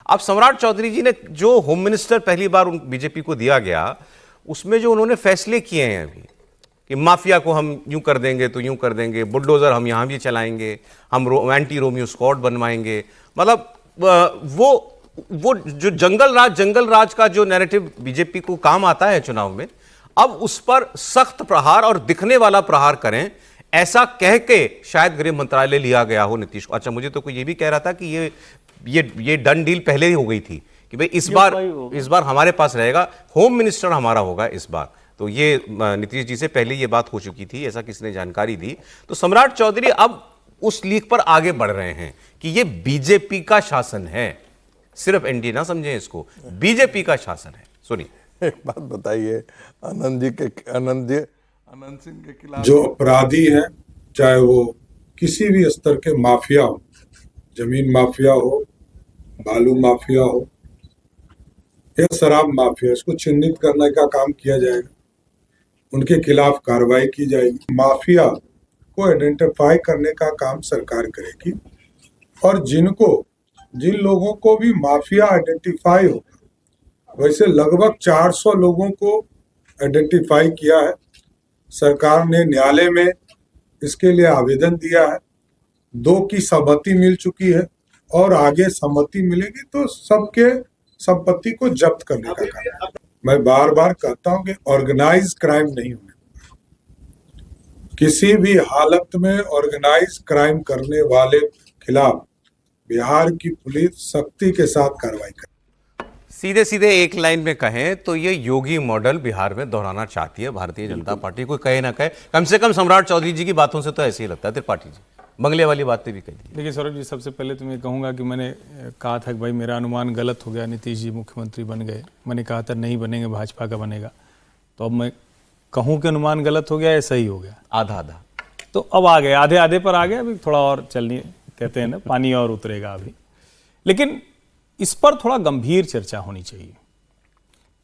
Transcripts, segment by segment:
अब सम्राट चौधरी जी ने जो होम मिनिस्टर पहली बार बीजेपी को दिया गया, उसमें जो उन्होंने फैसले किए हैं अभी कि माफिया को हम यूं कर देंगे तो यूं कर देंगे, बुलडोजर हम यहां भी चलाएंगे, हम एंटी रोमियो स्क्वाड बनवाएंगे, मतलब वो जो जंगल राज का जो नैरेटिव बीजेपी को काम आता है चुनाव में, अब उस पर सख्त प्रहार और दिखने वाला प्रहार करें, ऐसा कह के शायद गृह मंत्रालय लिया गया हो नीतीश को। अच्छा, मुझे तो कोई ये भी कह रहा था कि ये डन डील पहले ही हो गई थी कि भाई इस बार हमारे पास रहेगा, होम मिनिस्टर हमारा होगा इस बार। तो ये नीतीश जी से पहले ये बात हो चुकी थी, ऐसा किसी ने जानकारी दी। तो सम्राट चौधरी अब उस लीक पर आगे बढ़ रहे हैं कि ये बीजेपी का शासन है, सिर्फ एनडीए ना समझें इसको, बीजेपी का शासन है। सुनिए। एक बात बताइए, अनंत सिंह के खिलाफ जो अपराधी हैं, चाहे वो किसी भी स्तर के माफिया हो, जमीन माफिया हो, बालू माफिया हो या शराब माफिया, इसको चिन्हित करने का काम किया जाएगा, उनके खिलाफ कार्रवाई की जाएगी। माफिया को आइडेंटिफाई करने का काम सरकार करेगी और जिन लोगों को भी माफिया आइडेंटिफाई होगा, वैसे लगभग 400 लोगों को आइडेंटिफाई किया है। सरकार ने न्यायालय में इसके लिए आवेदन दिया है, 2 की सहमति मिल चुकी है और आगे सहमति मिलेगी तो सबके संपत्ति को जब्त करने का काम। मैं बार बार कहता हूं कि ऑर्गेनाइज क्राइम नहीं होने, किसी भी हालत में ऑर्गेनाइज क्राइम करने वाले खिलाफ बिहार की पुलिस सख्ती के साथ कार्रवाई करे। सीधे सीधे एक लाइन में कहें तो ये योगी मॉडल बिहार में दोहराना चाहती है भारतीय जनता पार्टी। कोई कहे ना कहे, कम से कम सम्राट चौधरी जी की बातों से तो ऐसे ही लगता है। त्रिपाठी जी बंगले वाली बातें भी कही। देखिए सौरभ जी, सबसे पहले तो मैं कहूँगा कि मैंने कहा था कि भाई मेरा अनुमान गलत हो गया, नीतीश जी मुख्यमंत्री बन गए। मैंने कहा था नहीं बनेंगे, भाजपा का बनेगा। तो अब मैं कहूँ कि अनुमान गलत हो गया या सही हो गया? आधा आधा। तो अब आ गए, आधे आधे पर आ गए। अभी थोड़ा और चलनी, कहते हैं ना पानी और उतरेगा अभी। लेकिन इस पर थोड़ा गंभीर चर्चा होनी चाहिए।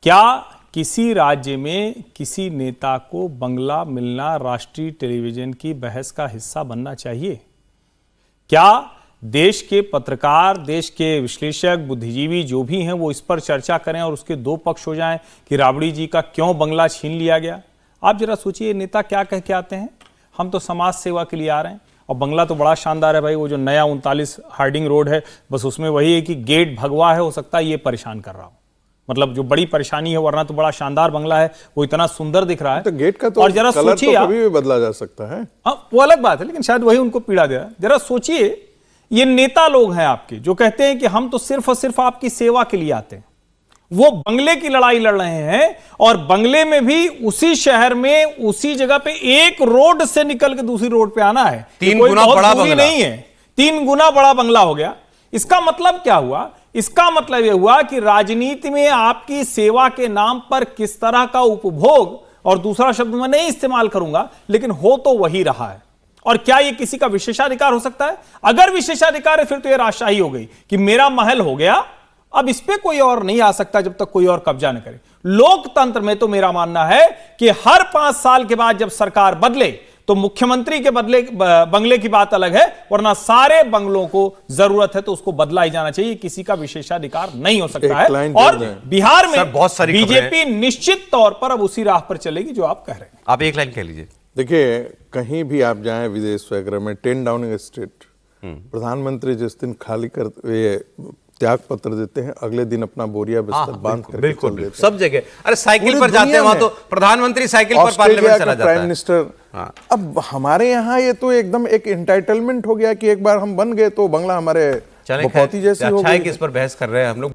क्या किसी राज्य में किसी नेता को बंगला मिलना राष्ट्रीय टेलीविजन की बहस का हिस्सा बनना चाहिए? क्या देश के पत्रकार, देश के विश्लेषक, बुद्धिजीवी जो भी हैं वो इस पर चर्चा करें और उसके 2 पक्ष हो जाएं कि राबड़ी जी का क्यों बंगला छीन लिया गया? आप जरा सोचिए, नेता क्या कह के आते हैं, हम तो समाज सेवा के लिए आ रहे हैं। और बंगला तो बड़ा शानदार है भाई, वो जो नया 39 हार्डिंग रोड है, बस उसमें वही है कि गेट भगवा है, हो सकता है ये परेशान कर रहा हो। मतलब जो बड़ी परेशानी है, वरना तो बड़ा शानदार बंगला है, वो इतना सुंदर दिख रहा है। तो गेट का तो और जरा कलर सोचिए, तो कभी भी बदला जा सकता है। वो अलग बात है, लेकिन शायद वही उनको पीड़ा दे रहा है। जरा सोचिए, ये नेता लोग हैं आपके जो कहते हैं कि हम तो सिर्फ और सिर्फ आपकी सेवा के लिए आते हैं, वो बंगले की लड़ाई लड़ रहे हैं। और बंगले में भी उसी शहर में उसी जगह पे एक रोड से निकल के दूसरी रोड पे आना है। 3 गुना बड़ा बंगला नहीं है, 3 गुना बड़ा बंगला हो गया। इसका मतलब क्या हुआ? इसका मतलब यह हुआ कि राजनीति में आपकी सेवा के नाम पर किस तरह का उपभोग, और दूसरा शब्द मैं नहीं इस्तेमाल करूंगा, लेकिन हो तो वही रहा है। और क्या यह किसी का विशेषाधिकार हो सकता है? अगर विशेषाधिकार है फिर तो यह राजशाही हो गई कि मेरा महल हो गया, अब इस पे कोई और नहीं आ सकता जब तक कोई और कब्जा न करे। लोकतंत्र में तो मेरा मानना है कि हर 5 साल के बाद जब सरकार बदले तो मुख्यमंत्री के बदले बंगले की बात अलग है, वरना सारे बंगलों को जरूरत है तो उसको बदला ही जाना चाहिए। किसी का विशेषाधिकार नहीं हो सकता है। और बिहार में बहुत सारी बीजेपी निश्चित तौर पर अब उसी राह पर चलेगी जो आप कह रहे हैं। आप एक लाइन कह लीजिए। देखिए, कहीं भी आप जाएं विदेश वगैरह में, 10 डाउनिंग स्ट्रीट, प्रधानमंत्री जिस दिन खाली कर त्याग पत्र देते हैं, अगले दिन अपना बोरिया बिस्तर बांध कर बिल्कुल सब जगह। अरे साइकिल पर जाते हैं वहां तो प्रधानमंत्री साइकिल पर पार्लियामेंट चला जाता है, प्राइम मिनिस्टर। अब हमारे यहाँ ये तो एकदम एक एंटाइटलमेंट हो गया कि एक बार हम बन गए तो बंगला हमारे बखौती जैसी हो गई। अच्छा है कि इस पर बहस कर रहे हैं हम लोग।